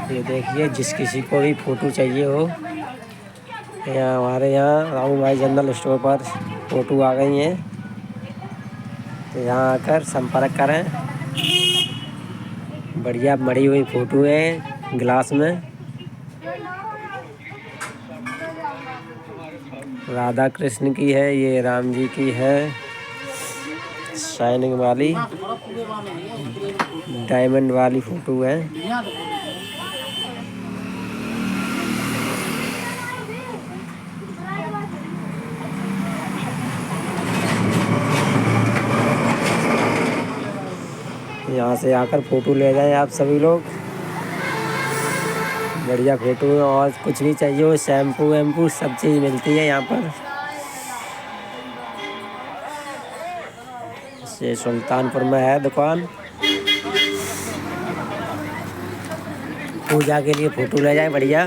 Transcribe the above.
ये देखिए, जिस किसी को भी फ़ोटो चाहिए हो, यहाँ हमारे यहाँ रामू भाई जनरल स्टोर पर फ़ोटो आ गई हैं, तो यहाँ आकर संपर्क करें। बढ़िया मड़ी हुई फ़ोटो है गिलास में, राधा कृष्ण की है, ये राम जी की है, शाइनिंग वाली डायमंड वाली फ़ोटो है। यहाँ से आकर फ़ोटो ले जाएं आप सभी लोग। बढ़िया फ़ोटो है, और कुछ भी चाहिए हो, शैम्पू वैम्पू सब चीज़ मिलती है यहाँ पर। ये सुल्तानपुर में है दुकान। पूजा के लिए फ़ोटो ले जाए बढ़िया।